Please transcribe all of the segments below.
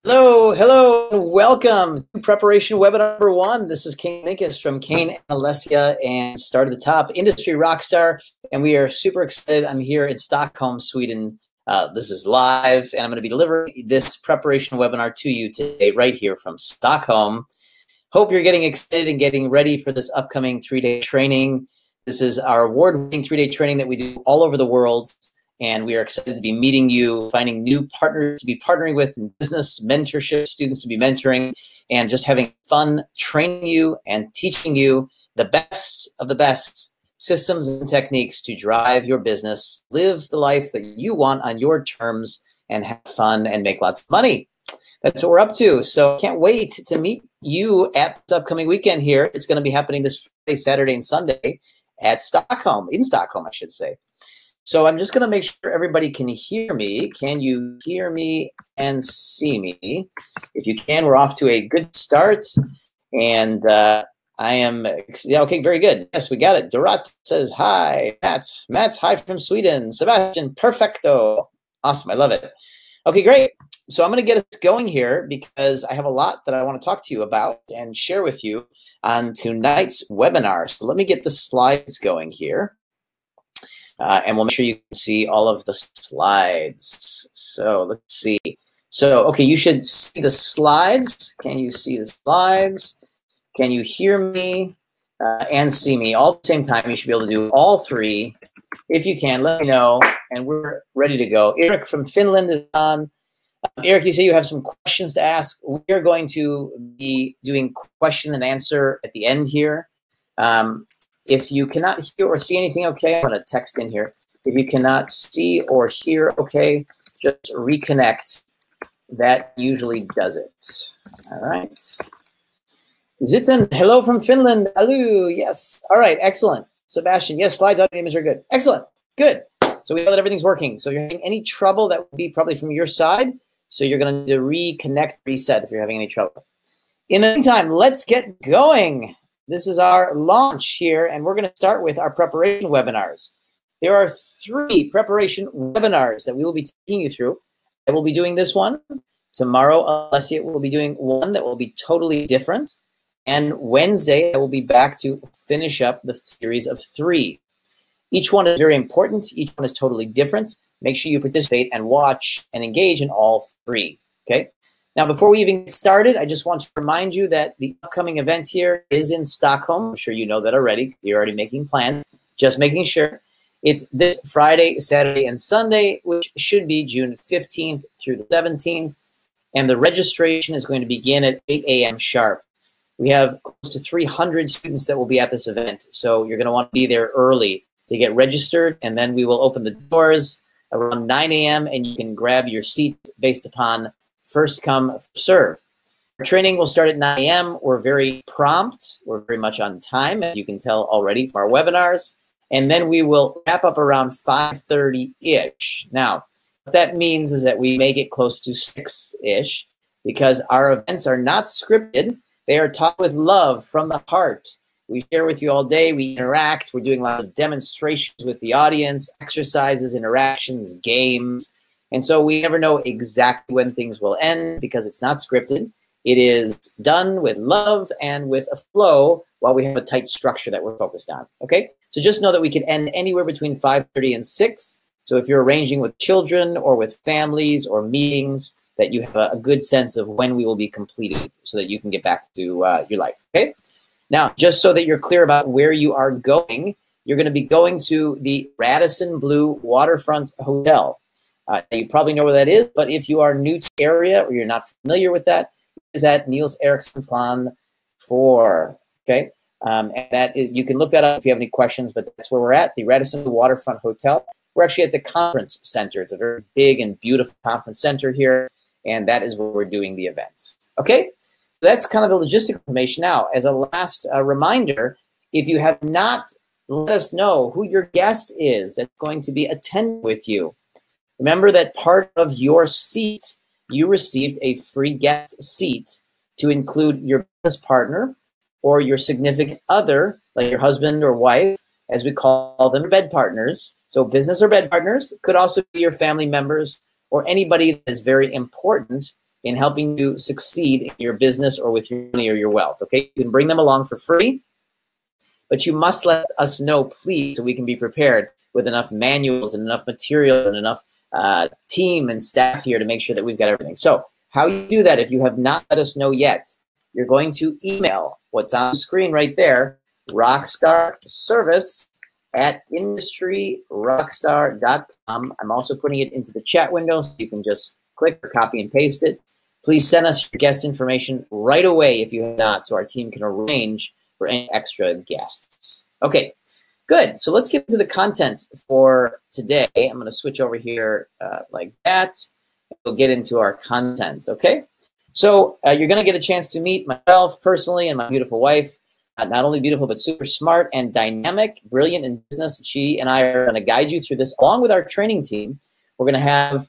Hello, and welcome to preparation webinar number 1. This is Kane Minkus from Kane and Alessia and Start at the Top, industry rockstar, and we are super excited. I'm here in Stockholm, Sweden. This is live, and I'm going to be delivering this preparation webinar to you today, right here from Stockholm. Hope you're getting excited and getting ready for this upcoming 3-day training. This is our award-winning 3-day training that we do all over the world. And we are excited to be meeting you, finding new partners to be partnering with in business, mentorship, students to be mentoring, and just having fun training you and teaching you the best of the best systems and techniques to drive your business, live the life that you want on your terms, and have fun and make lots of money. That's what we're up to. So I can't wait to meet you at this upcoming weekend here. It's going to be happening this Friday, Saturday, and Sunday at Stockholm, in Stockholm, I should say. So I'm just going to make sure everybody can hear me. Can you hear me and see me? If you can, we're off to a good start. And I am, yeah, okay, very good. Yes, we got it. Dorat says hi. Matt's hi from Sweden. Sebastian, perfecto. Awesome, I love it. Okay, great. So I'm going to get us going here because I have a lot that I want to talk to you about and share with you on tonight's webinar. So let me get the slides going here. And we'll make sure you can see all of the slides. So let's see. So, okay, you should see the slides. Can you see the slides? Can you hear me and see me all at the same time? You should be able to do all three. If you can, let me know. And we're ready to go. Eric from Finland is on. Eric, you say you have some questions to ask. We are going to be doing question and answer at the end here. If you cannot hear or see anything, okay, I'm going to text in here. If you cannot see or hear, okay, just reconnect. That usually does it. All right. Zitten, hello from Finland. Hello, yes. All right, excellent. Sebastian, yes, slides, audio, images are good. Excellent, good. So we know that everything's working. So if you're having any trouble, that would be probably from your side. So you're going to need to reconnect, reset if you're having any trouble. In the meantime, let's get going. This is our launch here, and we're going to start with our preparation webinars. There are 3 preparation webinars that we will be taking you through. I will be doing this one. Tomorrow, Alessia will be doing one that will be totally different. And Wednesday, I will be back to finish up the series of 3. Each one is very important. Each one is totally different. Make sure you participate and watch and engage in all 3, okay? Now, before we even get started, I just want to remind you that the upcoming event here is in Stockholm. I'm sure you know that already. You're already making plans. Just making sure. It's this Friday, Saturday, and Sunday, which should be June 15th through the 17th. And the registration is going to begin at 8 a.m. sharp. We have close to 300 students that will be at this event. So you're going to want to be there early to get registered. And then we will open the doors around 9 a.m. and you can grab your seat based upon first come, first serve. Our training will start at 9 a.m. We're very prompt. We're very much on time, as you can tell already from our webinars. And then we will wrap up around 5:30-ish. Now, what that means is that we may get close to 6-ish because our events are not scripted. They are taught with love from the heart. We share with you all day. We interact. We're doing lots of demonstrations with the audience, exercises, interactions, games. And so we never know exactly when things will end because it's not scripted. It is done with love and with a flow while we have a tight structure that we're focused on, okay? So just know that we can end anywhere between 5:30 and 6. So if you're arranging with children or with families or meetings, that you have a good sense of when we will be completed so that you can get back to your life, okay? Now, just so that you're clear about where you are going, you're going to be going to the Radisson Blu Waterfront Hotel. You probably know where that is, but if you are new to the area or you're not familiar with that, it is at Niels Eriksen Plan 4, okay? And that is, you can look that up if you have any questions, but that's where we're at, the Radisson Waterfront Hotel. We're actually at the conference center. It's a very big and beautiful conference center here, and that is where we're doing the events, okay? That's kind of the logistic information. Now, as a last reminder, if you have not let us know who your guest is that's going to be attending with you, remember that part of your seat, you received a free guest seat to include your business partner or your significant other, like your husband or wife, as we call them, bed partners. So business or bed partners could also be your family members or anybody that is very important in helping you succeed in your business or with your money or your wealth, okay? You can bring them along for free, but you must let us know, please, so we can be prepared with enough manuals and enough material and enough team and staff here to make sure that we've got everything. So how you do that, if you have not let us know yet, you're going to email what's on the screen right there, rockstarservice@industryrockstar.com. I'm also putting it into the chat window, so you can just click or copy and paste it. Please send us your guest information right away if you have not, so our team can arrange for any extra guests. Okay, good. So let's get into the content for today. I'm going to switch over here like that. We'll get into our content, okay? So you're going to get a chance to meet myself personally and my beautiful wife. Not only beautiful, but super smart and dynamic, brilliant in business. She and I are going to guide you through this along with our training team. We're going to have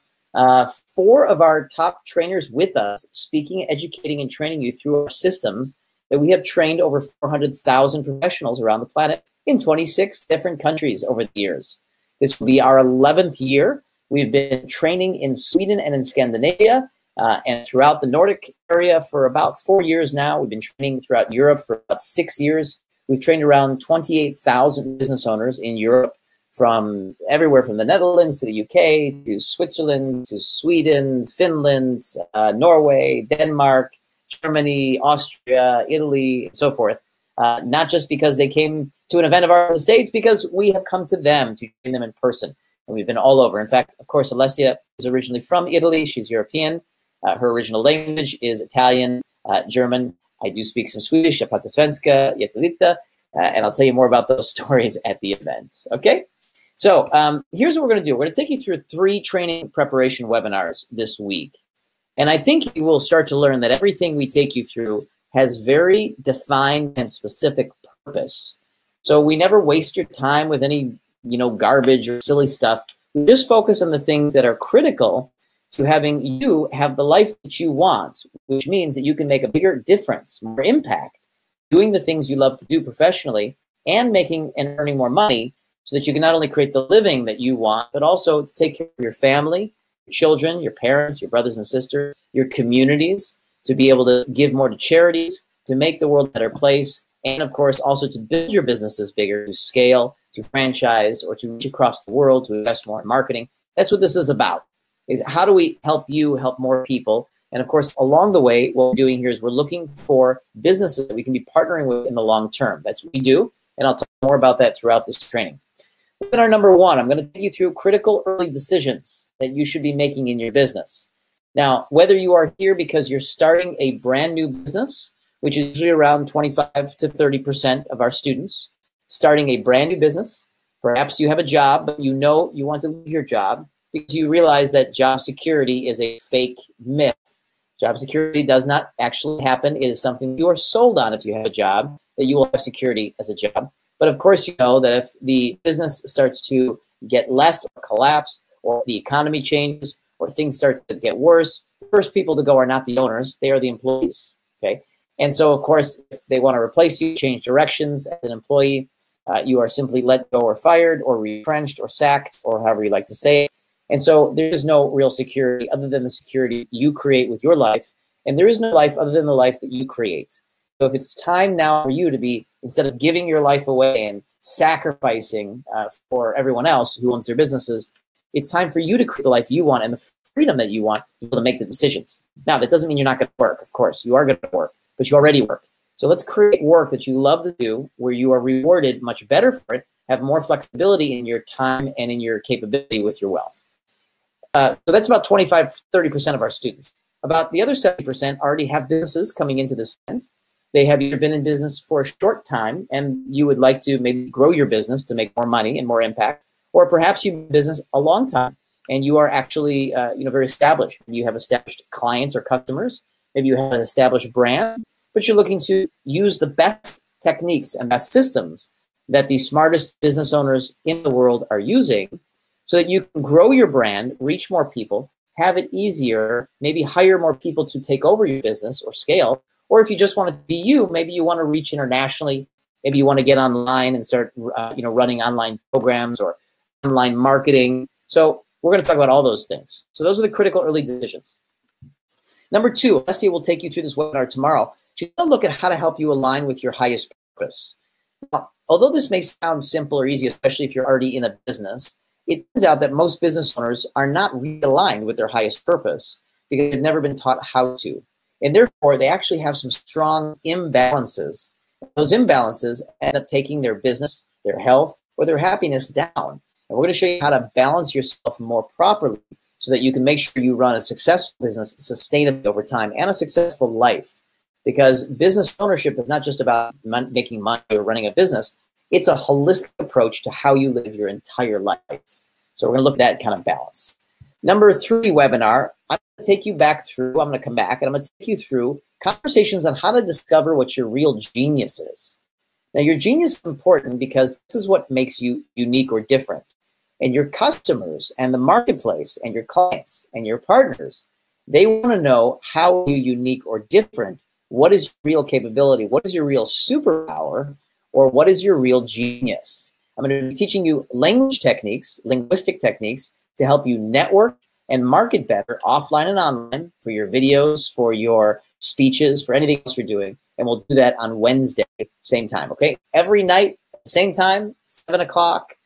4 of our top trainers with us, speaking, educating, and training you through our systems that we have trained over 400,000 professionals around the planet in 26 different countries over the years. This will be our 11th year. We've been training in Sweden and in Scandinavia and throughout the Nordic area for about 4 years now. We've been training throughout Europe for about 6 years. We've trained around 28,000 business owners in Europe, from everywhere from the Netherlands to the UK to Switzerland to Sweden, Finland, Norway, Denmark, Germany, Austria, Italy, and so forth. Not just because they came to an event of ours in the States, because we have come to them to train them in person. And we've been all over. In fact, of course, Alessia is originally from Italy. She's European. Her original language is Italian, German. I do speak some Swedish, jag pratar svenska, jättelite, and I'll tell you more about those stories at the event, okay? So here's what we're going to do. We're going to take you through 3 training preparation webinars this week. And I think you will start to learn that everything we take you through has very defined and specific purpose. So we never waste your time with any, garbage or silly stuff. We just focus on the things that are critical to having you have the life that you want, which means that you can make a bigger difference, more impact, doing the things you love to do professionally and making and earning more money, so that you can not only create the living that you want, but also to take care of your family, your children, your parents, your brothers and sisters, your communities, to be able to give more to charities, to make the world a better place, and of course also to build your businesses bigger, to scale, to franchise, or to reach across the world, to invest more in marketing. That's what this is about, is how do we help you help more people? And of course, along the way, what we're doing here is we're looking for businesses that we can be partnering with in the long term. That's what we do, and I'll talk more about that throughout this training. Webinar number 1, I'm going to take you through critical early decisions that you should be making in your business. Now, whether you are here because you're starting a brand new business, which is usually around 25 to 30% of our students, starting a brand new business, perhaps you have a job, but you want to leave your job because you realize that job security is a fake myth. Job security does not actually happen. It is something you are sold on if you have a job, that you will have security as a job. But of course, you know that if the business starts to get less or collapse, or the economy changes, or things start to get worse, the first people to go are not the owners, they are the employees, okay? And so, of course, if they want to replace you, change directions as an employee, you are simply let go or fired or retrenched or sacked, or however you like to say it. And so there is no real security other than the security you create with your life, and there is no life other than the life that you create. So if it's time now for you to be, instead of giving your life away and sacrificing for everyone else who owns their businesses, it's time for you to create the life you want and the freedom that you want to be able to make the decisions. Now, that doesn't mean you're not going to work. Of course, you are going to work, but you already work. So let's create work that you love to do, where you are rewarded much better for it, have more flexibility in your time and in your capability with your wealth. So that's about 25, 30% of our students. About the other 70% already have businesses coming into this event. They have either been in business for a short time and you would like to maybe grow your business to make more money and more impact, or perhaps you've been in business a long time and you are actually very established. You have established clients or customers. Maybe you have an established brand, but you're looking to use the best techniques and best systems that the smartest business owners in the world are using, so that you can grow your brand, reach more people, have it easier, maybe hire more people to take over your business or scale. Or if you just want to be you, maybe you want to reach internationally. Maybe you want to get online and start running online programs or online marketing. So we're going to talk about all those things. So those are the critical early decisions. Number two, Alessia will take you through this webinar tomorrow. She's going to look at how to help you align with your highest purpose. Now, although this may sound simple or easy, especially if you're already in a business, it turns out that most business owners are not realigned with their highest purpose because they've never been taught how to. And therefore, they actually have some strong imbalances. Those imbalances end up taking their business, their health, or their happiness down. And we're going to show you how to balance yourself more properly so that you can make sure you run a successful business sustainably over time and a successful life. Because business ownership is not just about making money or running a business. It's a holistic approach to how you live your entire life. So we're going to look at that kind of balance. Number three webinar, I'm going to take you back through, I'm going to come back and I'm going to take you through conversations on how to discover what your real genius is. Now, your genius is important because this is what makes you unique or different. And your customers and the marketplace and your clients and your partners, they want to know how you're unique or different. What is your real capability? What is your real superpower? Or what is your real genius? I'm going to be teaching you language techniques, linguistic techniques, to help you network and market better offline and online for your videos, for your speeches, for anything else you're doing. And we'll do that on Wednesday, same time, okay? Every night, same time, 7 o'clock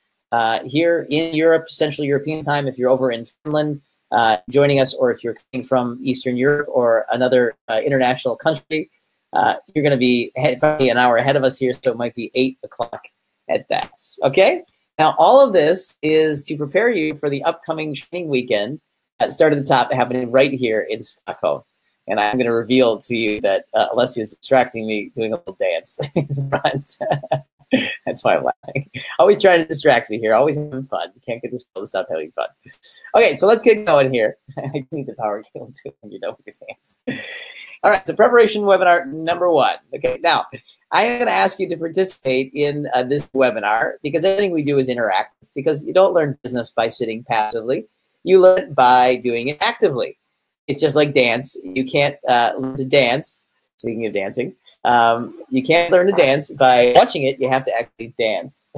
here in Europe, Central European time. If you're over in Finland joining us, or if you're coming from Eastern Europe or another international country, you're going to be probably an hour ahead of us here, so it might be 8 o'clock at that, okay? Now, all of this is to prepare you for the upcoming training weekend at Start at the Top happening right here in Stockholm. And I'm going to reveal to you that Alessia is distracting me doing a little dance in front. That's why I'm laughing. Always trying to distract me here. Always having fun. You can't get this to stop having fun. Okay, so let's get going here. I need the power cable too when you're done with your dance. All right, so preparation webinar number one. Okay, now I am going to ask you to participate in this webinar because everything we do is interactive, because you don't learn business by sitting passively. You learn it by doing it actively. It's just like dance. You can't learn to dance, speaking of dancing, you can't learn to dance by watching it. You have to actually dance.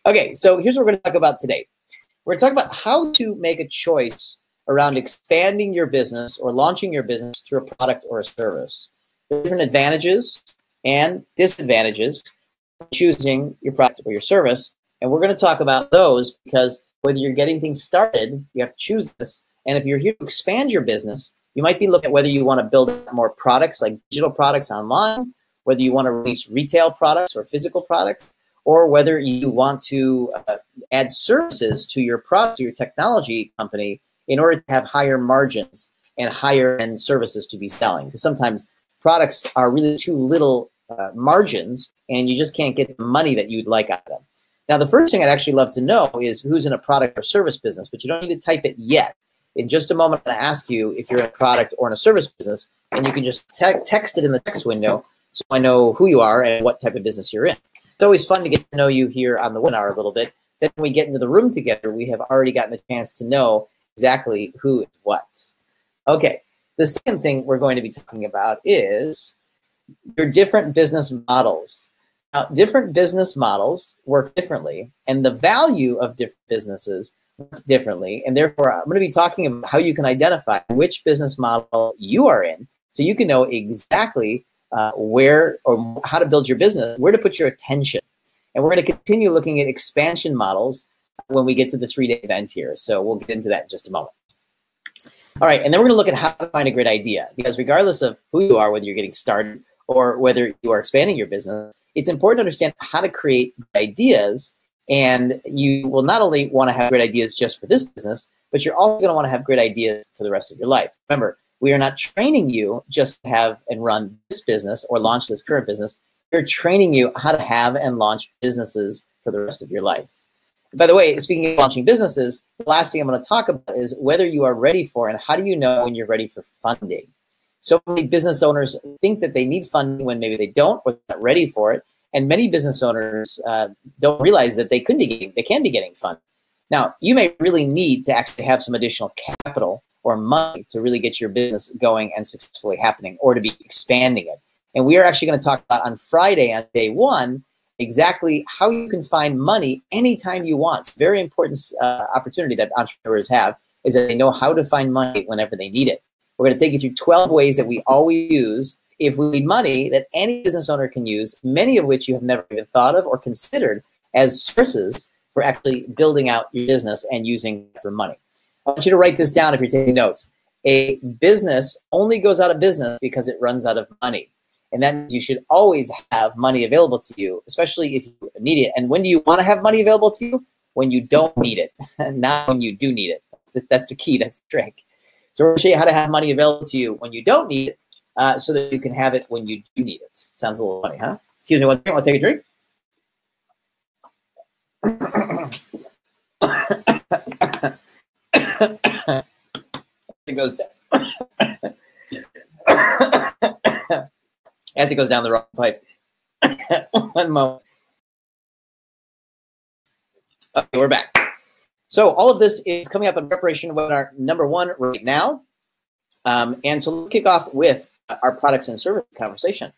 Okay, so here's what we're going to talk about today. We're going to talk about how to make a choice around expanding your business or launching your business through a product or a service. There are different advantages and disadvantages of choosing your product or your service, and we're going to talk about those because whether you're getting things started, you have to choose this. And if you're here to expand your business, you might be looking at whether you want to build more products like digital products online, whether you want to release retail products or physical products, or whether you want to add services to your product, to your technology company in order to have higher margins and higher end services to be selling. Because sometimes products are really too little margins and you just can't get the money that you'd like out of them. Now, the first thing I'd actually love to know is who's in a product or service business, but you don't need to type it yet. In just a moment, I'm going to ask you if you're in a product or in a service business, and you can just text it in the text window so I know who you are and what type of business you're in. It's always fun to get to know you here on the webinar a little bit. Then when we get into the room together, we have already gotten the chance to know exactly who is what. Okay, the second thing we're going to be talking about is your different business models. Now, different business models work differently, and the value of different businesses work differently. And therefore, I'm going to be talking about how you can identify which business model you are in so you can know exactly where or how to build your business, where to put your attention. And we're going to continue looking at expansion models when we get to the 3-day event here. So we'll get into that in just a moment. All right, and then we're going to look at how to find a great idea, because regardless of who you are, whether you're getting started or whether you are expanding your business, it's important to understand how to create ideas. And you will not only want to have great ideas just for this business, but you're also going to want to have great ideas for the rest of your life. Remember, we are not training you just to have and run this business or launch this current business. We're training you how to have and launch businesses for the rest of your life. By the way, speaking of launching businesses, the last thing I'm going to talk about is whether you are ready for and how do you know when you're ready for funding. So many business owners think that they need funding when maybe they don't or they're not ready for it. And many business owners don't realize that they can be getting funded. Now, you may really need to actually have some additional capital or money to really get your business going and successfully happening, or to be expanding it. And we are actually going to talk about on Friday, on day one, exactly how you can find money anytime you want. It's a very important opportunity that entrepreneurs have, is that they know how to find money whenever they need it. We're going to take you through 12 ways that we always use if we need money that any business owner can use, many of which you have never even thought of or considered as sources for actually building out your business and using for money. I want you to write this down if you're taking notes. A business only goes out of business because it runs out of money. And that means you should always have money available to you, especially if you need it. And when do you want to have money available to you? When you don't need it, not when you do need it. That's the key, that's the trick. So we're going to show you how to have money available to you when you don't need it, so that you can have it when you do need it. Sounds a little funny, huh? Excuse me, one second, want to take a drink? It goes down. As it goes down the wrong pipe. One moment. Okay, we're back. So all of this is coming up in preparation webinar number 1 right now. And so let's kick off with our products and service conversation.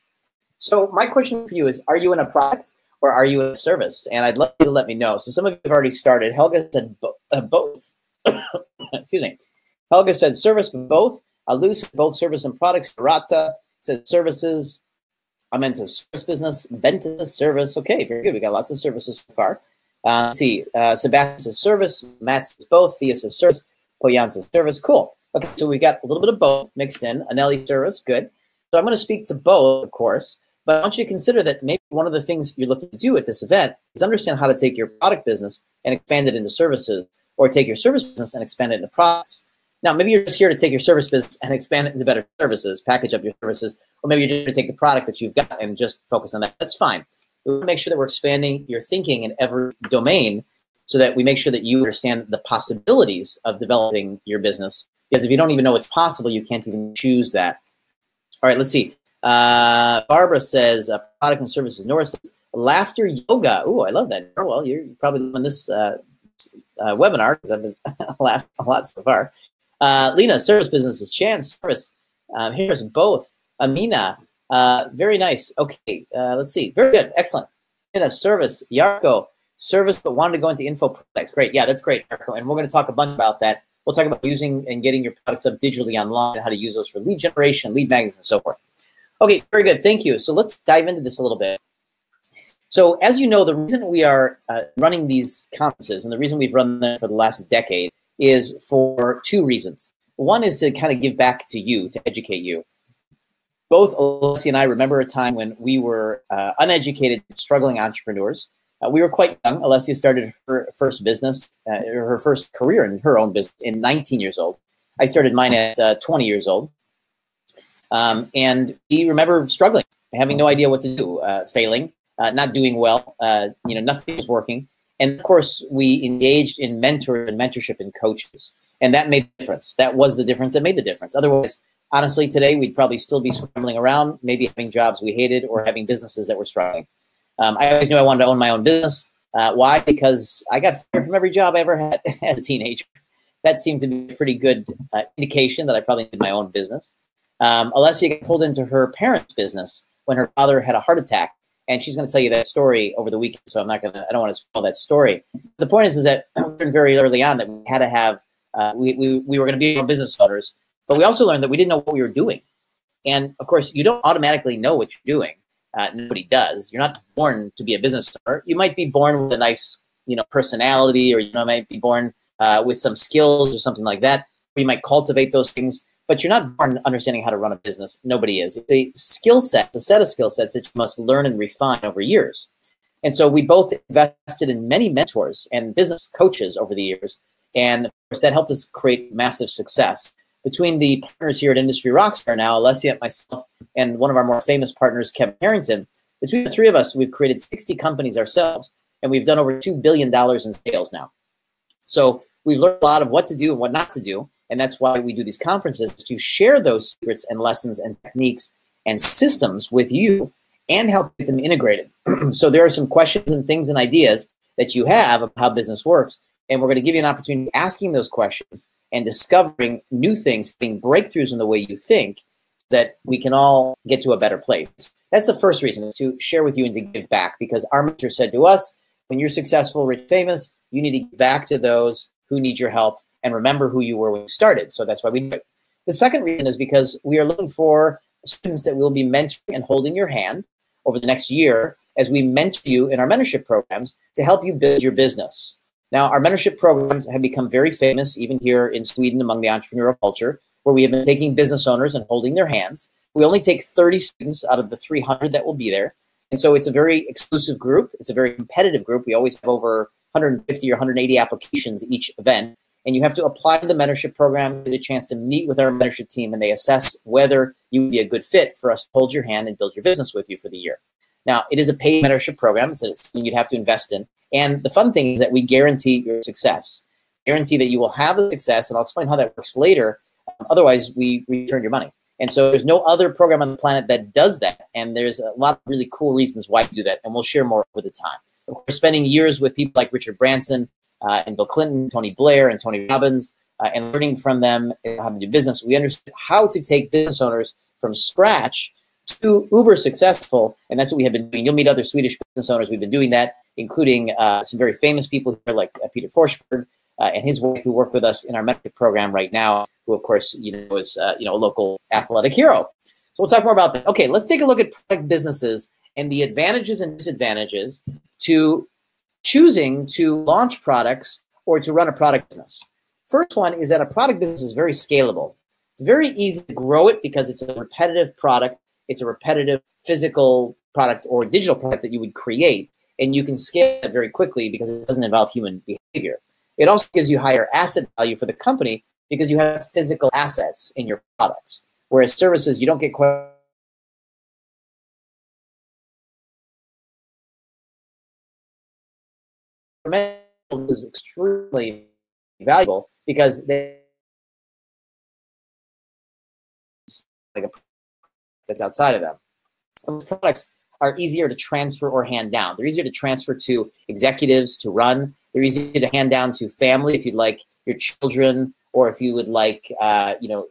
So my question for you is, are you in a product or are you in a service? And I'd love you to let me know. So some of you have already started. Helga said both. Excuse me. Helga said service, but both. Lou said both service and products. Rata said services. Amen says service business. Benta says service. Okay, very good. We got lots of services so far. Let's see. Sebastian says service. Matt says both. Thea says service. Poyan says service. Cool. Okay, so we got a little bit of both mixed in. Anelli service. Good. So I'm going to speak to both, of course. But I want you to consider that maybe one of the things you're looking to do at this event is understand how to take your product business and expand it into services, or take your service business and expand it into products. Now, maybe you're just here to take your service business and expand it into better services, package up your services, or maybe you're just going to take the product that you've got and just focus on that. That's fine. We want to make sure that we're expanding your thinking in every domain so that we make sure that you understand the possibilities of developing your business. Because if you don't even know it's possible, you can't even choose that. All right, let's see. Barbara says product and services. Nora says laughter yoga. Ooh, I love that. Well, you're probably on this webinar because I've been laughing a lot so far. Lena, service businesses. Chance, service. Here's both. Amina, very nice. Okay, let's see. Very good. Excellent. Lena, service. Yarko, service, but wanted to go into info products. Great. Yeah, that's great, Yarko. And we're going to talk a bunch about that. We'll talk about using and getting your products up digitally online and how to use those for lead generation, lead magnets, and so forth. Okay, very good. Thank you. So let's dive into this a little bit. So as you know, the reason we are running these conferences and the reason we've run them for the last decade is for 2 reasons. One is to kind of give back to you, to educate you. Both Alessia and I remember a time when we were uneducated, struggling entrepreneurs. We were quite young. Alessia started her first business, her first career in her own business in 19 years old. I started mine at 20 years old. And we remember struggling, having no idea what to do, failing, not doing well, nothing was working. And of course, we engaged in mentors and mentorship and coaches. And that made the difference. That was the difference that made the difference. Otherwise, honestly, today, we'd probably still be scrambling around, maybe having jobs we hated or having businesses that were struggling. I always knew I wanted to own my own business. Why? Because I got fired from every job I ever had as a teenager. That seemed to be a pretty good indication that I probably needed my own business. Alessia got pulled into her parents' business when her father had a heart attack, and she's going to tell you that story over the weekend. So I don't want to spoil that story. The point is that we learned very early on that we had to have, we were going to be our business owners, but we also learned that we didn't know what we were doing. And of course, you don't automatically know what you're doing. Nobody does. You're not born to be a business owner. You might be born with a nice, personality, or might be born with some skills or something like that. You might cultivate those things. But you're not born understanding how to run a business. Nobody is. It's a skill set, it's a set of skill sets that you must learn and refine over years. And so we both invested in many mentors and business coaches over the years. And of course, that helped us create massive success. Between the partners here at Industry Rockstar now, Alessia, myself, and one of our more famous partners, Kevin Harrington, between the 3 of us, we've created 60 companies ourselves. And we've done over $2 billion in sales now. So we've learned a lot of what to do and what not to do. And that's why we do these conferences, to share those secrets and lessons and techniques and systems with you and help get them integrated. So there are some questions and things and ideas that you have of how business works. And we're going to give you an opportunity asking those questions and discovering new things, having breakthroughs in the way you think, so that we can all get to a better place. That's the first reason, is to share with you and to give back. Because our mentor said to us, when you're successful, rich, famous, you need to give back to those who need your help. And remember who you were when you started. So that's why we do it. The second reason is because we are looking for students that will be mentoring and holding your hand over the next year as we mentor you in our mentorship programs to help you build your business. Now, our mentorship programs have become very famous, even here in Sweden among the entrepreneurial culture, where we have been taking business owners and holding their hands. We only take 30 students out of the 300 that will be there. And so it's a very exclusive group. It's a very competitive group. We always have over 150 or 180 applications each event. And you have to apply to the mentorship program, get a chance to meet with our mentorship team, and they assess whether you would be a good fit for us to hold your hand and build your business with you for the year. Now, it is a paid mentorship program, so it's something you'd have to invest in. And the fun thing is that we guarantee your success, guarantee that you will have the success, and I'll explain how that works later. Otherwise, we return your money. And so there's no other program on the planet that does that, and there's a lot of really cool reasons why you do that, and we'll share more over the time. We're spending years with people like Richard Branson and Bill Clinton, Tony Blair, and Tony Robbins, and learning from them how to do business. We understood how to take business owners from scratch to uber successful, and that's what we have been doing. You'll meet other Swedish business owners. We've been doing that, including some very famous people here like Peter Forsberg and his wife, who work with us in our mentorship program right now, who of course is a local athletic hero. So we'll talk more about that. Okay, let's take a look at product businesses and the advantages and disadvantages to choosing to launch products or to run a product business. First one is that a product business is very scalable. It's very easy to grow it because it's a repetitive product. It's a repetitive physical product or digital product that you would create, and you can scale it very quickly because it doesn't involve human behavior. It also gives you higher asset value for the company because you have physical assets in your products, whereas services, you don't get quite is extremely valuable because they like a that's outside of them. Those products are easier to transfer or hand down. They're easier to transfer to executives to run. They're easier to hand down to family if you'd like your children, or if you would like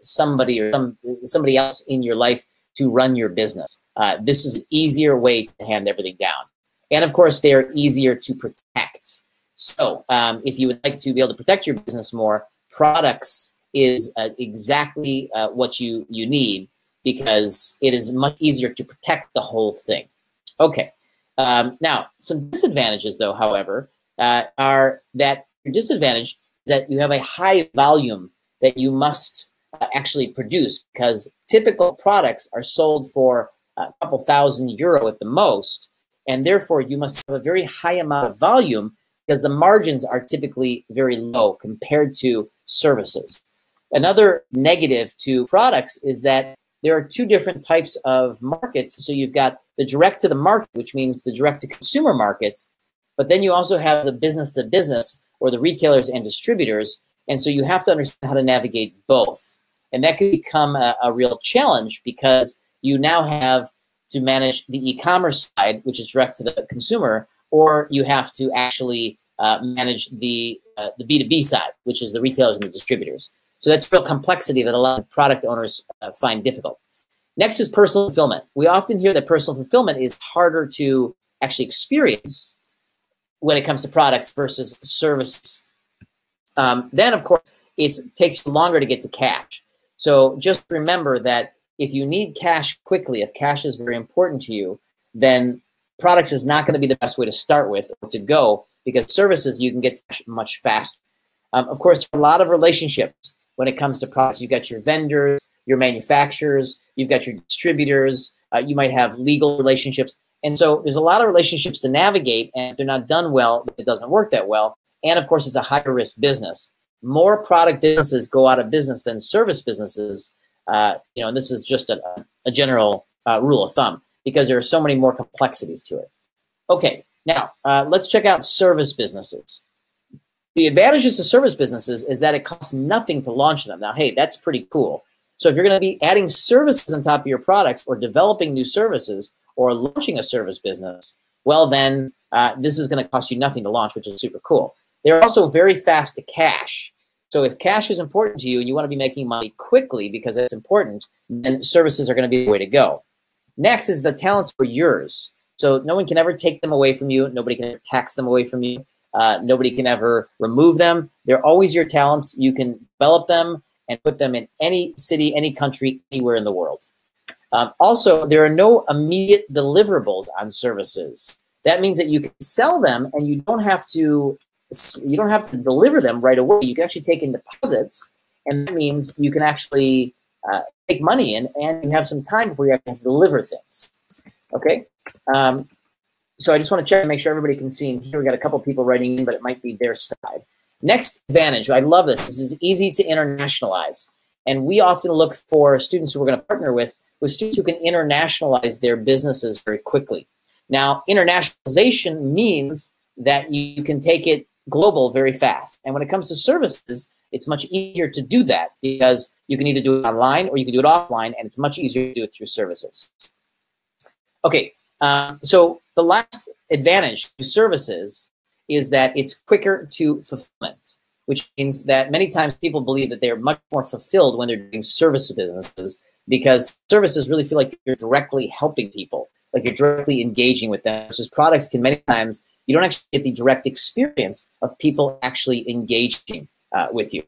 somebody or somebody else in your life to run your business. This is an easier way to hand everything down. And of course, they are easier to protect. So if you would like to be able to protect your business more, products is exactly what you need, because it is much easier to protect the whole thing. Okay. Now, some disadvantages, though, however, are that your disadvantage is that you have a high volume that you must actually produce, because typical products are sold for a couple €1,000 at the most, and therefore you must have a very high amount of volume because the margins are typically very low compared to services. Another negative to products is that there are two different types of markets. So you've got the direct to the market, which means the direct to consumer markets, but then you also have the business to business, or the retailers and distributors. And so you have to understand how to navigate both. And that can become a real challenge because you now have to manage the e-commerce side, which is direct to the consumer, or you have to actually manage the B2B side, which is the retailers and the distributors. So that's real complexity that a lot of product owners find difficult. Next is personal fulfillment. We often hear that personal fulfillment is harder to actually experience when it comes to products versus services. Then, of course, it takes longer to get to cash. So just remember that if you need cash quickly, if cash is very important to you, then products is not going to be the best way to start with or to go, because services, you can get cash much faster. Of course, a lot of relationships when it comes to products. You've got your vendors, your manufacturers, you've got your distributors, you might have legal relationships. And so there's a lot of relationships to navigate, and if they're not done well, it doesn't work that well. And of course, it's a higher risk business. More product businesses go out of business than service businesses, and this is just a general rule of thumb, because there are so many more complexities to it. Okay, now let's check out service businesses. The advantages to service businesses is that it costs nothing to launch them. Now, hey, that's pretty cool. So if you're going to be adding services on top of your products, or developing new services, or launching a service business, well then this is going to cost you nothing to launch, which is super cool. They're also very fast to cash. So if cash is important to you and you want to be making money quickly because it's important, then services are going to be the way to go. Next is the talents are yours. So no one can ever take them away from you. Nobody can ever tax them away from you. Nobody can ever remove them. They're always your talents. You can develop them and put them in any city, any country, anywhere in the world. Also, there are no immediate deliverables on services. That means that you can sell them and you don't have to deliver them right away. You can actually take in deposits, and that means you can actually take money in, and you have some time before you have to deliver things. Okay, so I just want to check and make sure everybody can see. And here we got a couple people writing in, but it might be their side. Next advantage, I love this. This is easy to internationalize, and we often look for students who we're going to partner with students who can internationalize their businesses very quickly. Now, internationalization means that you can take it global very fast. And when it comes to services, it's much easier to do that because you can either do it online or you can do it offline, and it's much easier to do it through services. Okay, so the last advantage to services is that it's quicker to fulfillment, which means that many times people believe that they're much more fulfilled when they're doing service businesses, because services really feel like you're directly helping people, like you're directly engaging with them, versus products can many times, you don't actually get the direct experience of people actually engaging with you.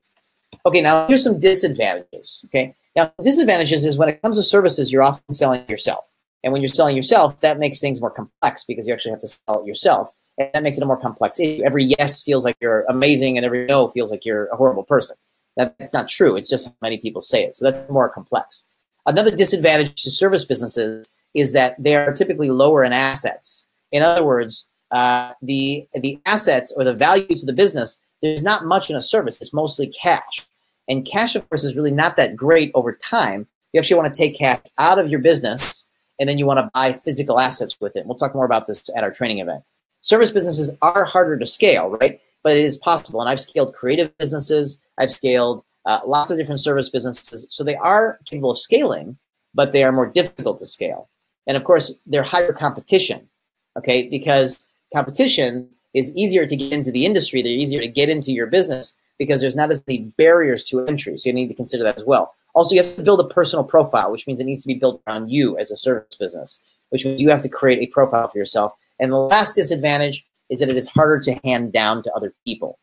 Okay, now here's some disadvantages, okay? Now, disadvantages is when it comes to services, you're often selling yourself. And when you're selling yourself, that makes things more complex because you actually have to sell it yourself. And that makes it a more complex issue. Every yes feels like you're amazing, and every no feels like you're a horrible person. That's not true. It's just how many people say it. So that's more complex. Another disadvantage to service businesses is that they are typically lower in assets. In other words, the assets or the value to the business, there's not much in a service. It's mostly cash. And cash, of course, is really not that great over time. You actually want to take cash out of your business, and then you want to buy physical assets with it. We'll talk more about this at our training event. Service businesses are harder to scale, right? But it is possible. And I've scaled creative businesses. I've scaled lots of different service businesses. So they are capable of scaling, but they are more difficult to scale. And of course, they're higher competition, okay? Because competition is easier to get into the industry. They're easier to get into your business because there's not as many barriers to entry. So you need to consider that as well. Also, you have to build a personal profile, which means it needs to be built around you as a service business, which means you have to create a profile for yourself. And the last disadvantage is that it is harder to hand down to other people.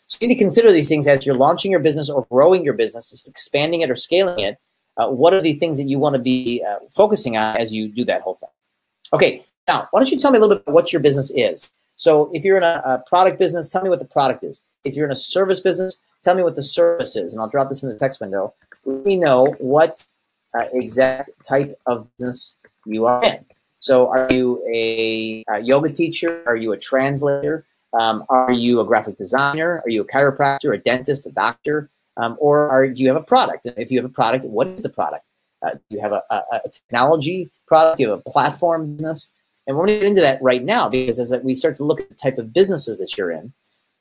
So you need to consider these things as you're launching your business or growing your business, expanding it or scaling it. What are the things that you want to be focusing on as you do that whole thing? Okay, now, why don't you tell me a little bit about what your business is? So if you're in a product business, tell me what the product is. If you're in a service business, tell me what the service is. And I'll drop this in the text window. Let me know what exact type of business you are in. So are you a yoga teacher? Are you a translator? Are you a graphic designer? Are you a chiropractor, a dentist, a doctor? Or do you have a product? And if you have a product, what is the product? Do you have a technology product? Do you have a platform business? And we're going to get into that right now because as we start to look at the type of businesses that you're in,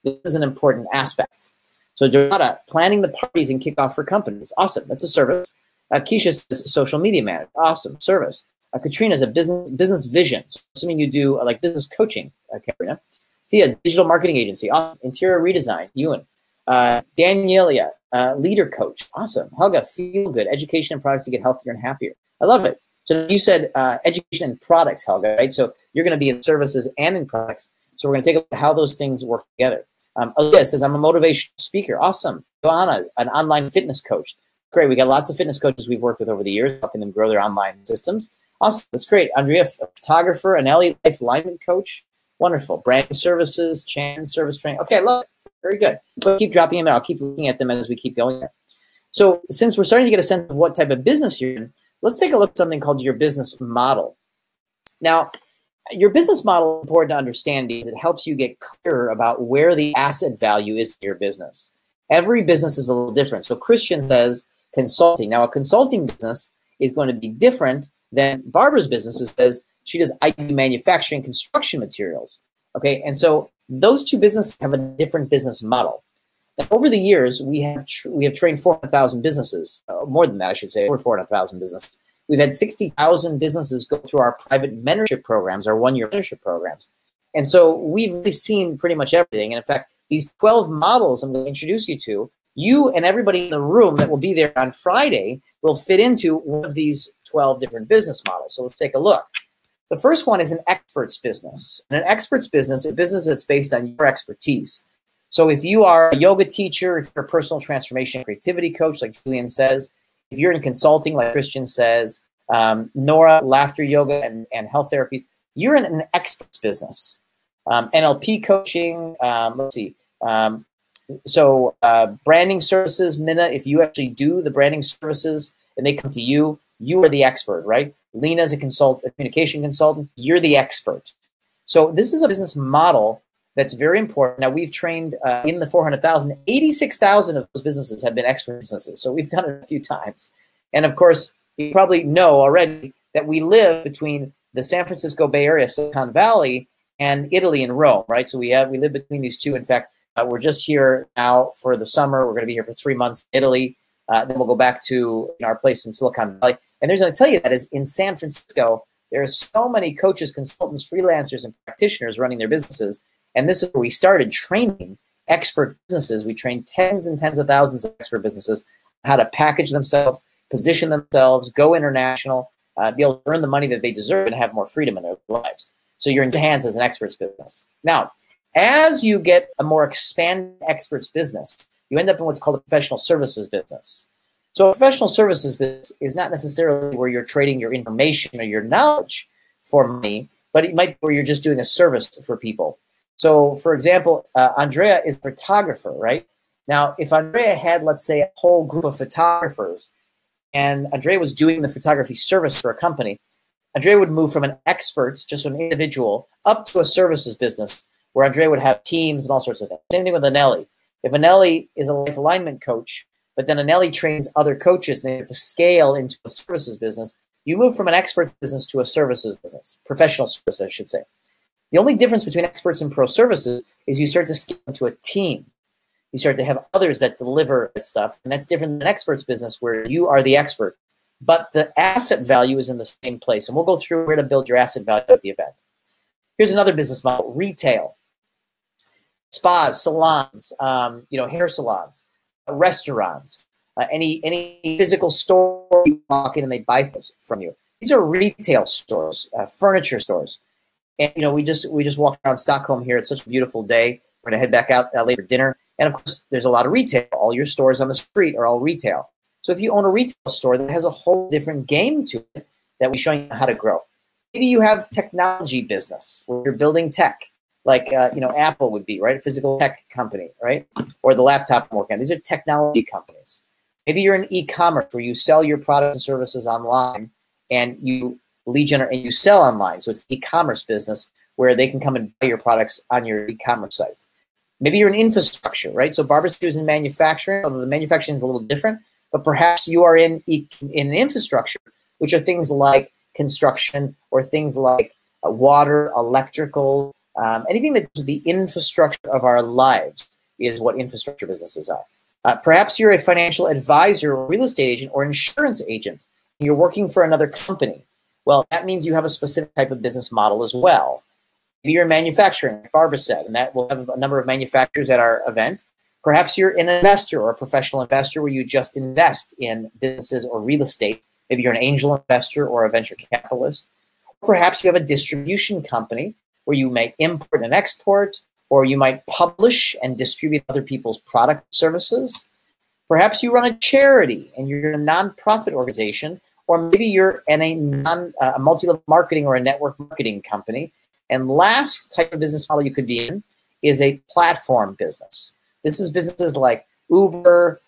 this is an important aspect. So Dorada, planning the parties and kickoff for companies. Awesome. That's a service. Keisha says social media manager. Awesome. Service. Katrina is a business vision. So assuming you do like business coaching, Katrina. Thea, digital marketing agency. Awesome. Interior redesign. Ewan. Danielia, leader coach. Awesome. Helga, feel good. Education and products to get healthier and happier. I love it. So you said education and products, Helga, right? So you're going to be in services and in products. So we're going to take a look at how those things work together. Aaliyah says, I'm a motivational speaker. Awesome. Joanna, an online fitness coach. Great. We got lots of fitness coaches we've worked with over the years, helping them grow their online systems. Awesome. That's great. Andrea, a photographer, an LA Life alignment coach. Wonderful. Branding services, Chan, service training. Okay, I love it. Very good. But keep dropping them out. I'll keep looking at them as we keep going there. So since we're starting to get a sense of what type of business you're in, let's take a look at something called your business model. Now, your business model is important to understand because it helps you get clearer about where the asset value is in your business. Every business is a little different. So Christian says consulting. Now, a consulting business is going to be different than Barbara's business, who says she does IT manufacturing construction materials. Okay, and so those two businesses have a different business model. Now, over the years, we have trained 400,000 businesses, more than that, I should say, over 400,000 businesses. We've had 60,000 businesses go through our private mentorship programs, our one-year mentorship programs. And so we've really seen pretty much everything. And in fact, these 12 models I'm going to introduce you to, you and everybody in the room that will be there on Friday will fit into one of these 12 different business models. So let's take a look. The first one is an expert's business. And an expert's business is a business that's based on your expertise. So if you are a yoga teacher, if you're a personal transformation and creativity coach, like Julian says, if you're in consulting, like Christian says, Nora, laughter yoga and health therapies, you're in an expert's business. NLP coaching, let's see. Branding services, Minna, if you actually do the branding services and they come to you, you are the expert, right? Lena is a communication consultant, you're the expert. So this is a business model that's very important. Now, we've trained in the 400,000, 86,000 of those businesses have been expert businesses. So we've done it a few times. And of course, you probably know already that we live between the San Francisco Bay Area, Silicon Valley, and Italy and Rome, right? So we live between these two. In fact, we're just here now for the summer. We're going to be here for 3 months in Italy. Then we'll go back to our place in Silicon Valley. And there's going to tell you that is in San Francisco, there are so many coaches, consultants, freelancers, and practitioners running their businesses. And this is where we started training expert businesses. We trained tens and tens of thousands of expert businesses how to package themselves, position themselves, go international, be able to earn the money that they deserve and have more freedom in their lives. So you're in good hands as an expert's business. Now, as you get a more expanded expert's business, you end up in what's called a professional services business. So a professional services business is not necessarily where you're trading your information or your knowledge for money, but it might be where you're just doing a service for people. So, for example, Andrea is a photographer, right? Now, if Andrea had, let's say, a whole group of photographers, and Andrea was doing the photography service for a company, Andrea would move from an expert, just an individual, up to a services business where Andrea would have teams and all sorts of things. Same thing with Anelli. If Anelli is a life alignment coach, but then Anelli trains other coaches and they have to scale into a services business, you move from an expert business to a services business, professional service, I should say. The only difference between experts and pro services is you start to scale into a team. You start to have others that deliver that stuff, and that's different than an expert's business where you are the expert. But the asset value is in the same place, and we'll go through where to build your asset value at the event. Here's another business model: retail, spas, salons, hair salons, restaurants, any physical store you walk in and they buy things from you. These are retail stores, furniture stores. And we just walked around Stockholm here. It's such a beautiful day. We're gonna head back out later for dinner. And of course, there's a lot of retail. All your stores on the street are all retail. So if you own a retail store that has a whole different game to it that we show you how to grow. Maybe you have technology business where you're building tech, like Apple would be, right? A physical tech company, right? Or the laptop I'm working on. These are technology companies. Maybe you're in e-commerce where you sell your products and services online and you lead generate and you sell online. So it's e-commerce business where they can come and buy your products on your e-commerce sites. Maybe you're in infrastructure, right? So Barbara is in manufacturing, although the manufacturing is a little different, but perhaps you are in infrastructure, which are things like construction or things like water, electrical, anything that the infrastructure of our lives is what infrastructure businesses are. Perhaps you're a financial advisor or real estate agent or insurance agent, and you're working for another company. Well, that means you have a specific type of business model as well. Maybe you're in manufacturing, like Barbara said, and that we'll have a number of manufacturers at our event. Perhaps you're an investor or a professional investor where you just invest in businesses or real estate. Maybe you're an angel investor or a venture capitalist. Perhaps you have a distribution company where you might import and export, or you might publish and distribute other people's product services. Perhaps you run a charity and you're a nonprofit organization, or maybe you're in a multi-level marketing or a network marketing company. And last type of business model you could be in is a platform business. This is businesses like Uber,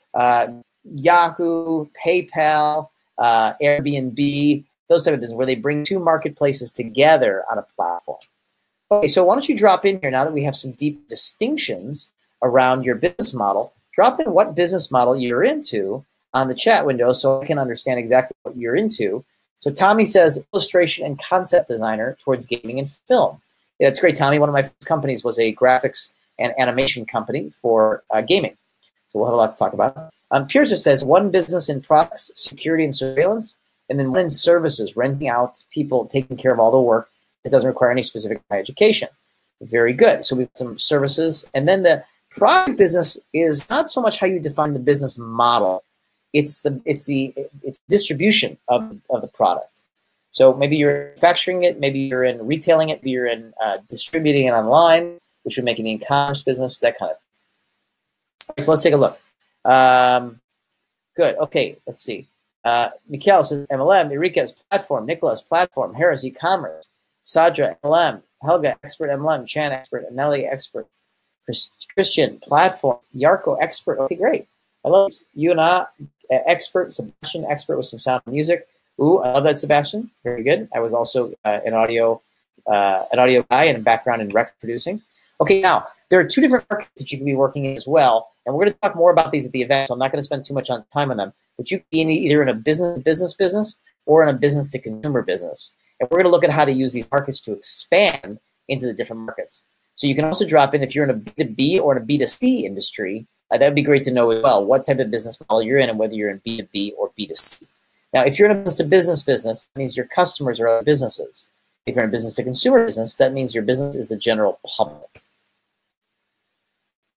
Yahoo, PayPal, Airbnb, those type of businesses where they bring two marketplaces together on a platform. Okay, so why don't you drop in here now that we have some deep distinctions around your business model, drop in what business model you're into on the chat window so I can understand exactly what you're into. So Tommy says illustration and concept designer towards gaming and film. Yeah, that's great, Tommy. One of my first companies was a graphics and animation company for gaming. So we'll have a lot to talk about. Pierce just says one business in products, security and surveillance, and then one in services, renting out people, taking care of all the work that doesn't require any specific high education. Very good. So we have some services. And then the product business is not so much how you define the business model. It's distribution of the product. So maybe you're manufacturing it, maybe you're retailing it, maybe you're distributing it online, which would make it an e-commerce business, that kind of thing. So let's take a look. Good. Okay, let's see. Mikhail says MLM. Erika is platform. Nicholas, platform. Harris, e-commerce. Sadra, MLM. Helga, expert MLM. Chan, expert. Nelly, expert. Christian, platform. Yarko, expert. Okay, great. I love this. Yuna, expert. Sebastian, expert with some sound and music. Ooh, I love that, Sebastian. Very good. I was also an audio guy and a background in record producing. Okay, now there are two different markets that you can be working in as well, and we're going to talk more about these at the event. So I'm not going to spend too much time on them. But you can be either in a business or in a business to consumer business, and we're going to look at how to use these markets to expand into the different markets. So you can also drop in if you're in a B2B or in a B2C industry. That would be great to know as well what type of business model you're in and whether you're in B2B or B2C. Now, if you're in a business to business, that means your customers are other businesses. If you're in a business to consumer business, that means your business is the general public.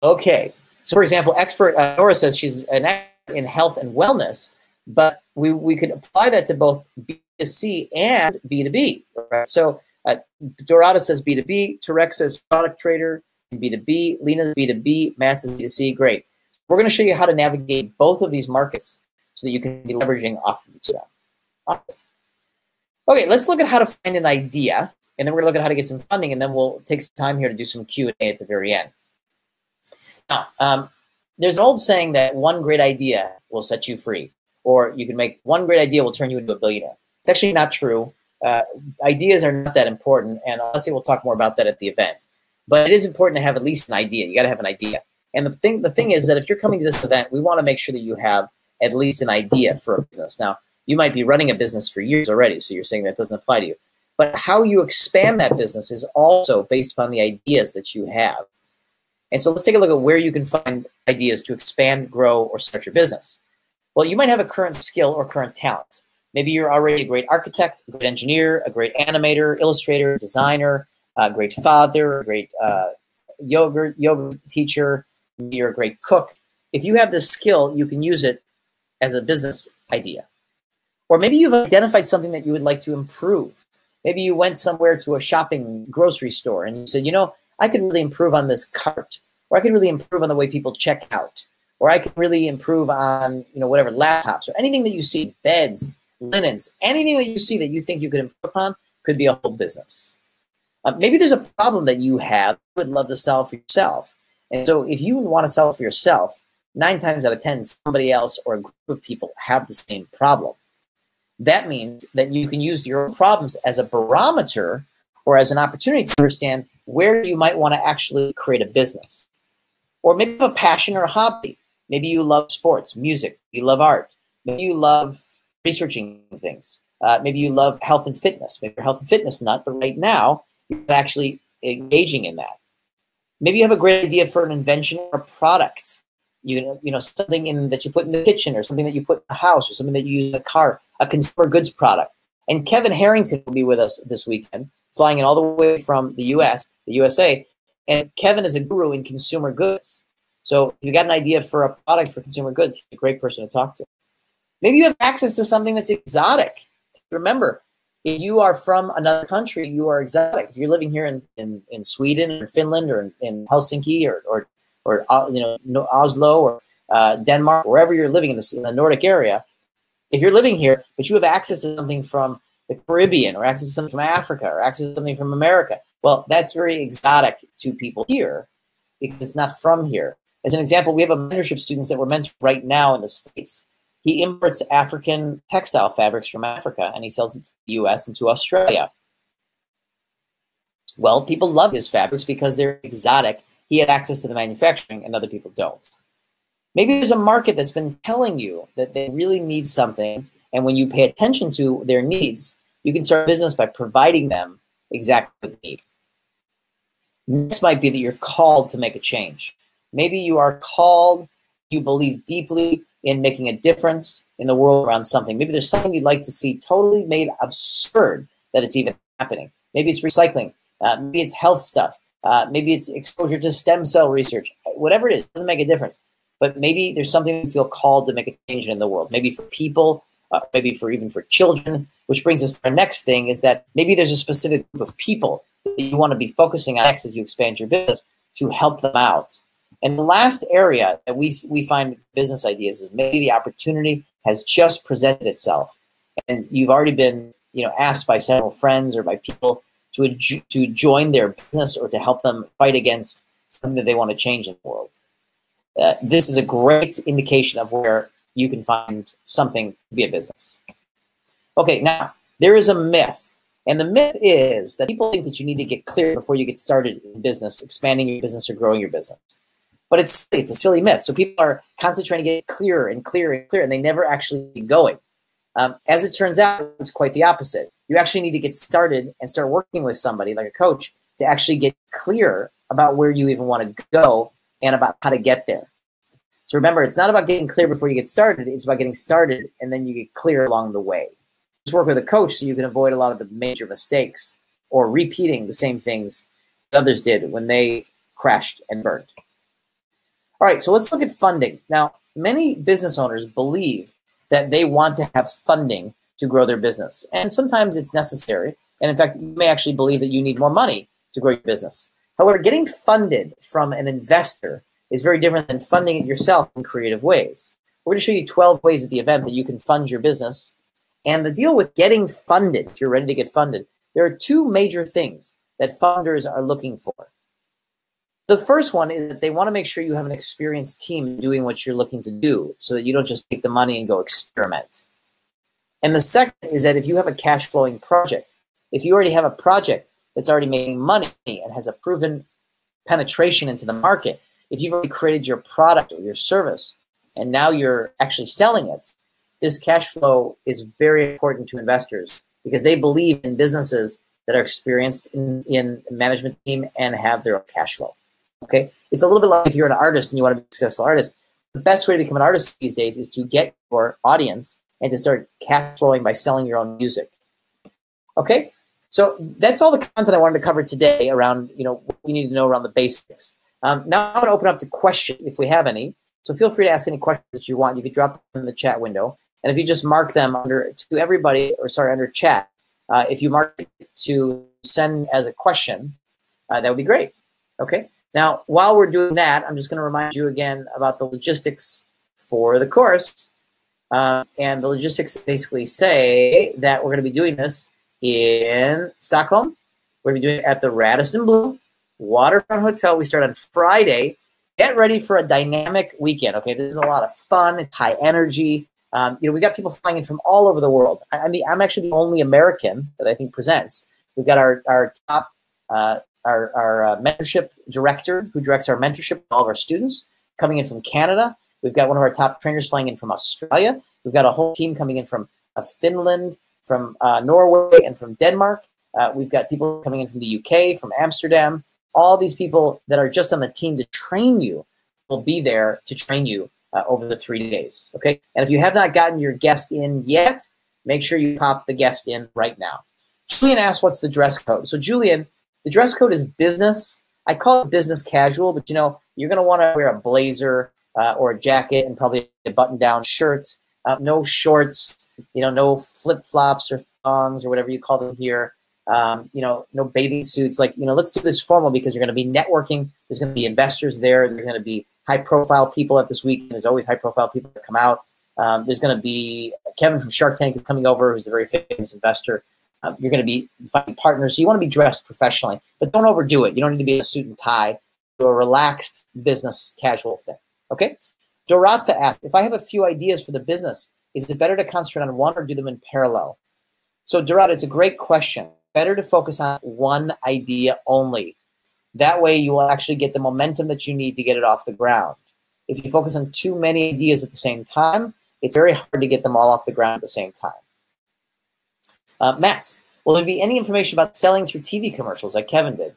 Okay, so for example, expert Nora says she's an expert in health and wellness, but we could apply that to both B2C and B2B. Right? So Dorada says B2B, Tarek says product trader, B2B, Lena B2B, Matt says B2C. Great. We're going to show you how to navigate both of these markets so that you can be leveraging off of each other. Awesome. Okay, let's look at how to find an idea, and then we're going to look at how to get some funding, and then we'll take some time here to do some Q&A at the very end. Now, there's an old saying that one great idea will set you free, or you can make one great idea will turn you into a billionaire. It's actually not true. Ideas are not that important, and honestly, we'll talk more about that at the event. But it is important to have at least an idea. You got to have an idea. And the thing is that if you're coming to this event, we want to make sure that you have at least an idea for a business. Now, you might be running a business for years already, so you're saying that doesn't apply to you. But how you expand that business is also based upon the ideas that you have. And so let's take a look at where you can find ideas to expand, grow, or start your business. Well, you might have a current skill or current talent. Maybe you're already a great architect, a great engineer, a great animator, illustrator, designer, a great father, a great yoga teacher. Maybe you're a great cook. If you have this skill, you can use it as a business idea. Or maybe you've identified something that you would like to improve. Maybe you went somewhere to a shopping grocery store and you said, you know, I could really improve on this cart, or I could really improve on the way people check out, or I could really improve on, you know, whatever, laptops or anything that you see, beds, linens, anything that you see that you think you could improve upon could be a whole business. Maybe there's a problem that you have you would love to solve for yourself. And so if you want to solve it for yourself, 9 times out of 10, somebody else or a group of people have the same problem. That means that you can use your own problems as a barometer or as an opportunity to understand where you might want to actually create a business. Or maybe you have a passion or a hobby. Maybe you love sports, music, you love art. Maybe you love researching things. Maybe you love health and fitness. Maybe you're a health and fitness nut, but right now you're actually engaging in that. Maybe you have a great idea for an invention or a product. You know, something that you put in the kitchen, or something that you put in the house, or something that you use in a car, a consumer goods product. And Kevin Harrington will be with us this weekend, flying in all the way from the USA. And Kevin is a guru in consumer goods. So if you got an idea for a product for consumer goods, he's a great person to talk to. Maybe you have access to something that's exotic. Remember, if you are from another country, you are exotic. If you're living here in Sweden or Finland or in Helsinki or you know, Oslo or Denmark, wherever you're living in the Nordic area, if you're living here, but you have access to something from the Caribbean, or access to something from Africa, or access to something from America, well, that's very exotic to people here because it's not from here. As an example, we have a mentorship student that we're mentoring right now in the States. He imports African textile fabrics from Africa, and he sells it to the US and to Australia. Well, people love his fabrics because they're exotic. He had access to the manufacturing, and other people don't. Maybe there's a market that's been telling you that they really need something, and when you pay attention to their needs, you can start a business by providing them exactly what they need. Next might be that you're called to make a change. Maybe you are called, you believe deeply in making a difference in the world around something. Maybe there's something you'd like to see totally made absurd that it's even happening. Maybe it's recycling. Maybe it's health stuff. Maybe it's exposure to stem cell research. Whatever it is, it doesn't make a difference. But maybe there's something you feel called to make a change in the world. Maybe for people, maybe even for children, which brings us to our next thing, is that maybe there's a specific group of people that you want to be focusing on next as you expand your business to help them out. And the last area that we find business ideas is maybe the opportunity has just presented itself, and you've already been asked by several friends or by people to join their business or to help them fight against something that they want to change in the world. This is a great indication of where you can find something to be a business. Okay, now there is a myth, and the myth is that people think that you need to get clear before you get started in business, expanding your business or growing your business. But it's a silly myth. So people are constantly trying to get clearer and clearer and clearer, and they never actually get going. As it turns out, it's quite the opposite. You actually need to get started and start working with somebody like a coach to actually get clear about where you even want to go and about how to get there. So remember, it's not about getting clear before you get started. It's about getting started, and then you get clear along the way. Just work with a coach so you can avoid a lot of the major mistakes or repeating the same things that others did when they crashed and burned. All right, so let's look at funding. Now, many business owners believe that they want to have funding to grow their business. And sometimes it's necessary. And in fact, you may actually believe that you need more money to grow your business. However, getting funded from an investor is very different than funding it yourself in creative ways. We're going to show you 12 ways at the event that you can fund your business. And the deal with getting funded, if you're ready to get funded, there are two major things that funders are looking for. The first one is that they want to make sure you have an experienced team doing what you're looking to do so that you don't just take the money and go experiment. And the second is that if you have a cash flowing project, if you already have a project that's already making money and has a proven penetration into the market, if you've already created your product or your service and now you're actually selling it, this cash flow is very important to investors because they believe in businesses that are experienced in management team and have their own cash flow. Okay, it's a little bit like if you're an artist and you want to be a successful artist. The best way to become an artist these days is to get your audience and to start cash flowing by selling your own music. Okay, so that's all the content I wanted to cover today around what you need to know around the basics. Now I'm going to open up to questions if we have any. So feel free to ask any questions that you want. You can drop them in the chat window, and if you just mark them under chat, if you mark it to send as a question, that would be great. Okay. Now, while we're doing that, I'm just going to remind you again about the logistics for the course. And the logistics basically say that we're going to be doing this in Stockholm. We're going to be doing it at the Radisson Blu Waterfront Hotel. We start on Friday. Get ready for a dynamic weekend. Okay, this is a lot of fun. It's high energy. We got people flying in from all over the world. I mean, I'm actually the only American that I think presents. We've got our top our mentorship director who directs our mentorship with all of our students coming in from Canada. We've got one of our top trainers flying in from Australia. We've got a whole team coming in from Finland, from Norway, and from Denmark. We've got people coming in from the UK, from Amsterdam. All these people that are just on the team to train you will be there to train you over the 3 days, okay? And if you have not gotten your guest in yet, make sure you pop the guest in right now. Julian asked, what's the dress code? So Julian, the dress code is business. I call it business casual, but you're going to want to wear a blazer or a jacket and probably a button-down shirt. No shorts, no flip-flops or thongs or whatever you call them here. No bathing suits. Let's do this formal because you're going to be networking. There's going to be investors there. There's going to be high-profile people at this weekend. There's always high-profile people that come out. There's going to be Kevin from Shark Tank is coming over, who's a very famous investor. You're going to be finding partners. So you want to be dressed professionally, but don't overdo it. You don't need to be in a suit and tie. Do a relaxed business casual thing. Okay? Dorata asked, if I have a few ideas for the business, is it better to concentrate on one or do them in parallel? So Dorata, it's a great question. Better to focus on one idea only. That way you will actually get the momentum that you need to get it off the ground. If you focus on too many ideas at the same time, it's very hard to get them all off the ground at the same time. Matt, will there be any information about selling through TV commercials like Kevin did?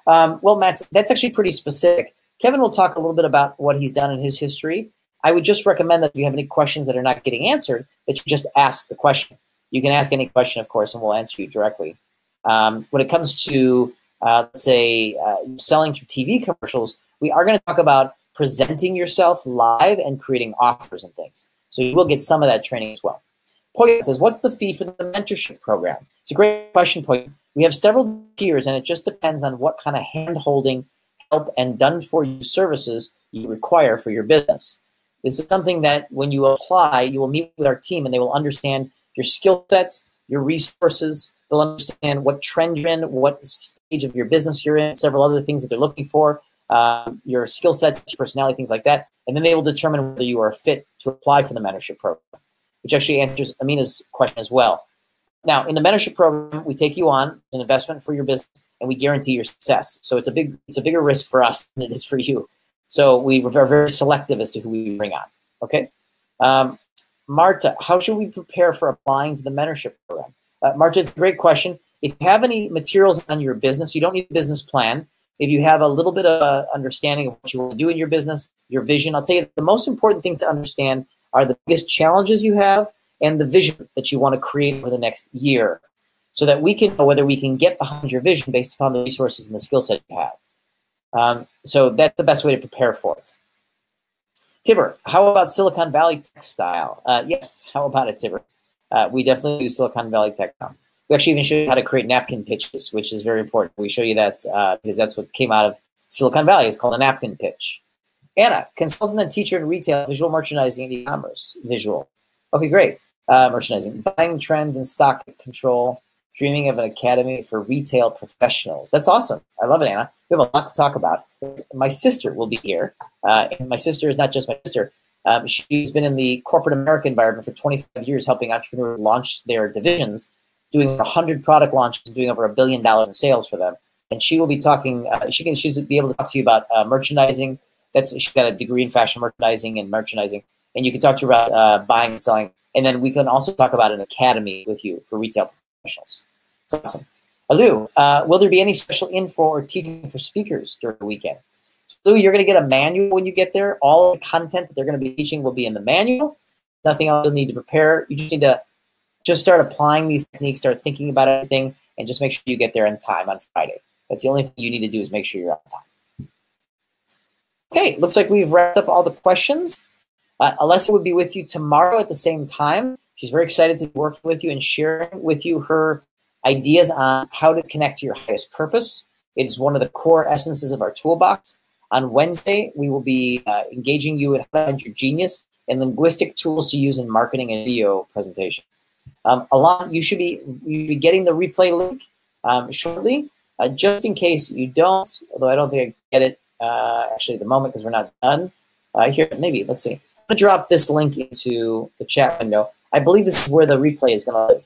Well, Matt, that's actually pretty specific. Kevin will talk a little bit about what he's done in his history. I would just recommend that if you have any questions that are not getting answered, that you just ask the question. You can ask any question, of course, and we'll answer you directly. When it comes to, let's say, selling through TV commercials, we are going to talk about presenting yourself live and creating offers and things. So you will get some of that training as well. Poyet says, what's the fee for the mentorship program? It's a great question, Poyet. We have several tiers, and it just depends on what kind of hand-holding, help, and done-for-you services you require for your business. This is something that when you apply, you will meet with our team and they will understand your skill sets, your resources. They'll understand what trend you're in, what stage of your business you're in, several other things that they're looking for, your skill sets, your personality, things like that. And then they will determine whether you are fit to apply for the mentorship program, which actually answers Amina's question as well. Now, in the mentorship program, we take you on an investment for your business, and we guarantee your success. So it's a bigger risk for us than it is for you. So we are very selective as to who we bring on. Okay, Marta, how should we prepare for applying to the mentorship program? Marta, it's a great question. If you have any materials on your business, you don't need a business plan. If you have a little bit of understanding of what you want to do in your business, your vision, I'll tell you the most important things to understand are the biggest challenges you have and the vision that you want to create for the next year, so that we can know whether we can get behind your vision based upon the resources and the skill set you have. So that's the best way to prepare for it. Tibber, how about Silicon Valley Textile? Yes, how about it, Tibber? We definitely use Silicon Valley Textile. We actually even show you how to create napkin pitches, which is very important. We show you that because that's what came out of Silicon Valley. It's called a napkin pitch. Anna, consultant and teacher in retail, visual merchandising, and e-commerce. Visual. Okay, great. Merchandising, buying trends and stock control, dreaming of an academy for retail professionals. That's awesome. I love it, Anna. We have a lot to talk about. My sister will be here. And my sister is not just my sister. She's been in the corporate America environment for 25 years, helping entrepreneurs launch their divisions, doing 100 product launches, doing over $1 billion in sales for them. And she will be talking, she'll be able to talk to you about merchandising. She's got a degree in fashion merchandising and merchandising. And you can talk to her about buying and selling. And then we can also talk about an academy with you for retail professionals. It's awesome. Lou, will there be any special info or teaching for speakers during the weekend? So, Lou, you're going to get a manual when you get there. All the content that they're going to be teaching will be in the manual. Nothing else you'll need to prepare. You just need to start applying these techniques, start thinking about everything, and just make sure you get there on time on Friday. That's the only thing you need to do is make sure you're on time. Okay, looks like we've wrapped up all the questions. Alessia will be with you tomorrow at the same time. She's very excited to be working with you and sharing with you her ideas on how to connect to your highest purpose. It's one of the core essences of our toolbox. On Wednesday, we will be engaging you in how to find your genius and linguistic tools to use in marketing and video presentation. Alon, you should be getting the replay link shortly. Just in case you don't, although I don't think I get it actually at the moment because we're not done. Here, maybe, let's see. I'm going to drop this link into the chat window. I believe this is where the replay is going to live.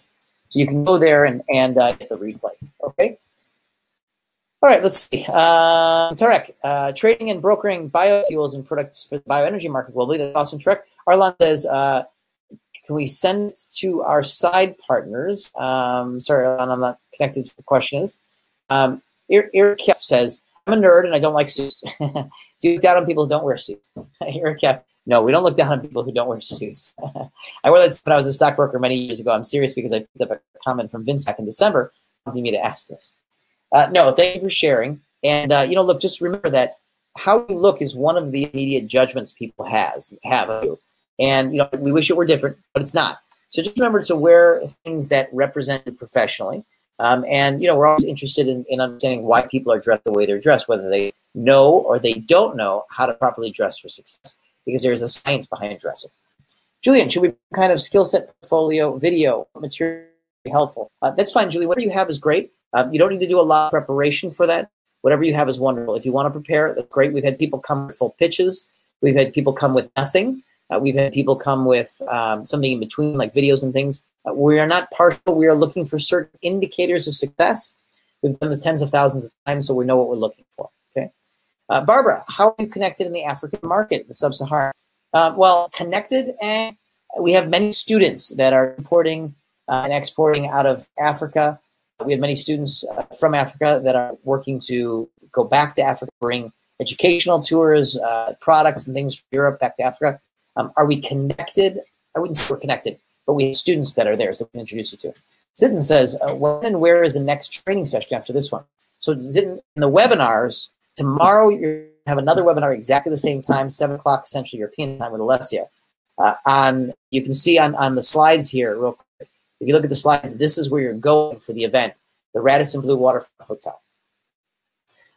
So you can go there and get the replay, okay? All right, let's see. Tarek, trading and brokering biofuels and products for the bioenergy market globally. That's awesome, Tarek. Arlan says, can we send it to our side partners? Sorry, Arlan, I'm not connected to the question is. Eric Keff says, I'm a nerd and I don't like suits. Do you look down on people who don't wear suits? Eric Keff, no, we don't look down on people who don't wear suits. I wore that when I was a stockbroker many years ago. I'm serious because I picked up a comment from Vince back in December wanting me to ask this. No, thank you for sharing. And, look, just remember that how you look is one of the immediate judgments people have of you. And, we wish it were different, but it's not. So just remember to wear things that represent you professionally. We're always interested in understanding why people are dressed the way they're dressed, whether they know or they don't know how to properly dress for success, because there's a science behind dressing. Julian, should we kind of skill set portfolio video material be helpful? That's fine, Julian. Whatever you have is great. You don't need to do a lot of preparation for that. Whatever you have is wonderful. If you want to prepare, that's great. We've had people come with full pitches. We've had people come with nothing. We've had people come with something in between, like videos and things. We are not partial. We are looking for certain indicators of success. We've done this tens of thousands of times, so we know what we're looking for. Okay, Barbara, how are you connected in the African market, the sub-Saharan? Well, connected, and we have many students that are importing and exporting out of Africa. We have many students from Africa that are working to go back to Africa, bring educational tours, products and things from Europe back to Africa. Are we connected? I wouldn't say we're connected, but we have students that are there, so we can introduce you to. Zitten says, when and where is the next training session after this one? So Zitten, in the webinars, tomorrow you have another webinar exactly the same time, 7 o'clock Central European time with Alessia. You can see on the slides here, real quick, if you look at the slides, this is where you're going for the event, the Radisson Blue Waterfront Hotel.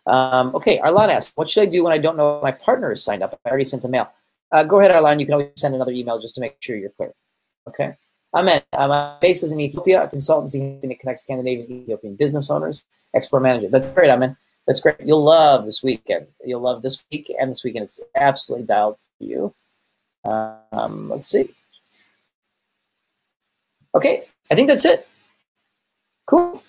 Okay, Arlan asks, what should I do when I don't know if my partner is signed up? I already sent a mail. Go ahead, Arlan. You can always send another email just to make sure you're clear. Okay. Amen. My base is in Ethiopia, a consultancy that connects Scandinavian and Ethiopian business owners, export manager. That's great, Amen. That's great. You'll love this weekend. You'll love this week and this weekend. It's absolutely dialed for you. Let's see. Okay, I think that's it. Cool.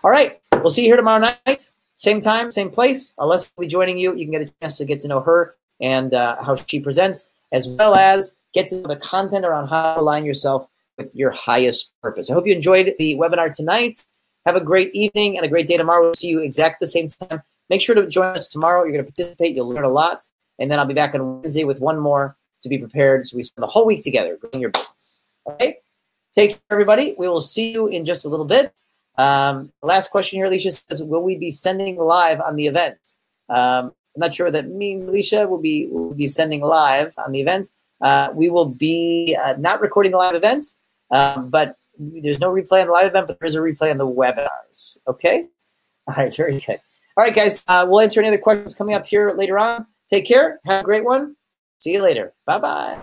All right, we'll see you here tomorrow night. Same time, same place. Alessia will be joining you. You can get a chance to get to know her and how she presents, as well as get to know the content around how to align yourself with your highest purpose. I hope you enjoyed the webinar tonight. Have a great evening and a great day tomorrow. We'll see you exactly the same time. Make sure to join us tomorrow. You're going to participate. You'll learn a lot. And then I'll be back on Wednesday with one more to be prepared. So we spend the whole week together growing your business. Okay? Take care, everybody. We will see you in just a little bit. Last question here, Alicia says, will we be sending live on the event? I'm not sure what that means, Alicia. We'll be sending live on the event. We will be not recording the live event, but there's no replay on the live event, but there is a replay on the webinars. Okay? All right, very good. All right, guys, we'll answer any other questions coming up here later on. Take care. Have a great one. See you later. Bye-bye.